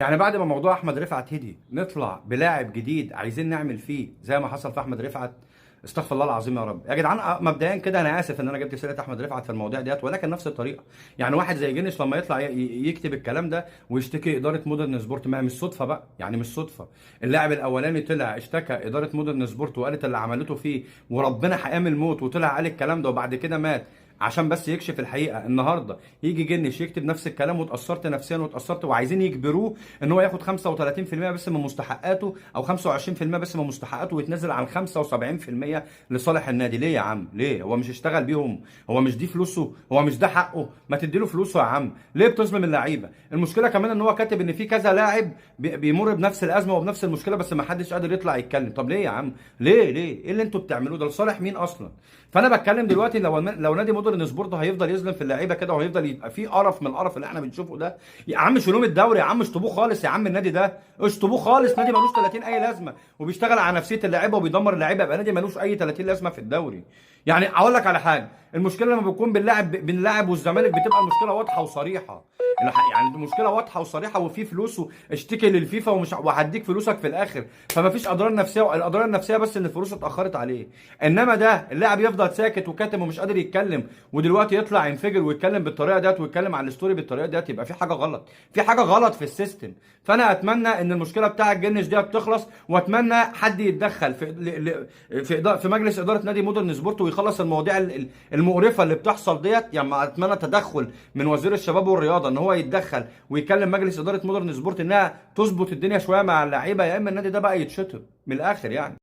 يعني بعد ما موضوع احمد رفعت هدي نطلع بلاعب جديد عايزين نعمل فيه زي ما حصل في احمد رفعت. استغفر الله العظيم يا رب يا جدعان. مبدئيا كده انا اسف ان انا جبت سيره احمد رفعت في المواضيع ديت، ولكن نفس الطريقه. يعني واحد زي جنش لما يطلع يكتب الكلام ده ويشتكي اداره مودرن سبورت، ما هي مش صدفه بقى، يعني مش صدفه. اللاعب الاولاني طلع اشتكى اداره مودرن سبورت وقالت اللي عملته فيه وربنا حقام الموت، وطلع قال الكلام ده وبعد كده مات عشان بس يكشف الحقيقه. النهارده يجي جنش يكتب نفس الكلام واتاثرت نفسيا واتاثرت، وعايزين يجبروه ان هو ياخد 35% بس من مستحقاته او 25% بس من مستحقاته ويتنازل عن 75% لصالح النادي. ليه يا عم؟ ليه؟ هو مش اشتغل بيهم؟ هو مش دي فلوسه؟ هو مش ده حقه؟ ما تديله فلوسه يا عم. ليه بتظلم اللعيبه؟ المشكله كمان ان هو كاتب ان في كذا لاعب بيمر بنفس الازمه وبنفس المشكله بس ما حدش قادر يطلع يتكلم. طب ليه يا عم؟ ليه ايه اللي انتوا بتعملوه ده؟ لصالح مين اصلا؟ فانا بتكلم دلوقتي لو نادي مودرن سبورت هيفضل يظلم في اللعيبه كده وهيفضل يبقى في قرف من القرف اللي احنا بنشوفه ده، يا عم شيلوه من الدوري يا عم، اشطبوه خالص يا عم. النادي ده اشطبوه خالص، نادي ملوش 30 اي لازمه وبيشتغل على نفسيه اللعيبه وبيدمر اللعيبه، يبقى نادي ملوش اي 30 لازمه في الدوري. يعني اقول لك على حاجه، المشكله لما بتكون بين اللاعب والزمالك بتبقى المشكله واضحه وصريحه. يعني المشكله واضحه وصريحه وفي فلوس، اشتكي للفيفا ومش وهديك فلوسك في الاخر، فما فيش اضرار نفسيه. الاضرار النفسيه بس ان الفلوس اتاخرت عليه. انما ده اللاعب يفضل ساكت وكاتم ومش قادر يتكلم، ودلوقتي يطلع ينفجر ويتكلم بالطريقه ديت ويتكلم على الستوري بالطريقه ديت، يبقى في حاجه غلط، في حاجه غلط في السيستم. فانا اتمنى ان المشكله بتاع الجنش ديت تخلص، واتمنى حد يتدخل في مجلس اداره نادي مودرن سبورت ويخلص المواضيع المقرفه اللي بتحصل ديت. يعني اتمنى تدخل من وزير الشباب والرياضه ان هو يتدخل ويكلم مجلس اداره مودرن سبورت انها تظبط الدنيا شويه مع اللعيبه، يا اما النادي ده بقى يتشطب من الاخر يعني.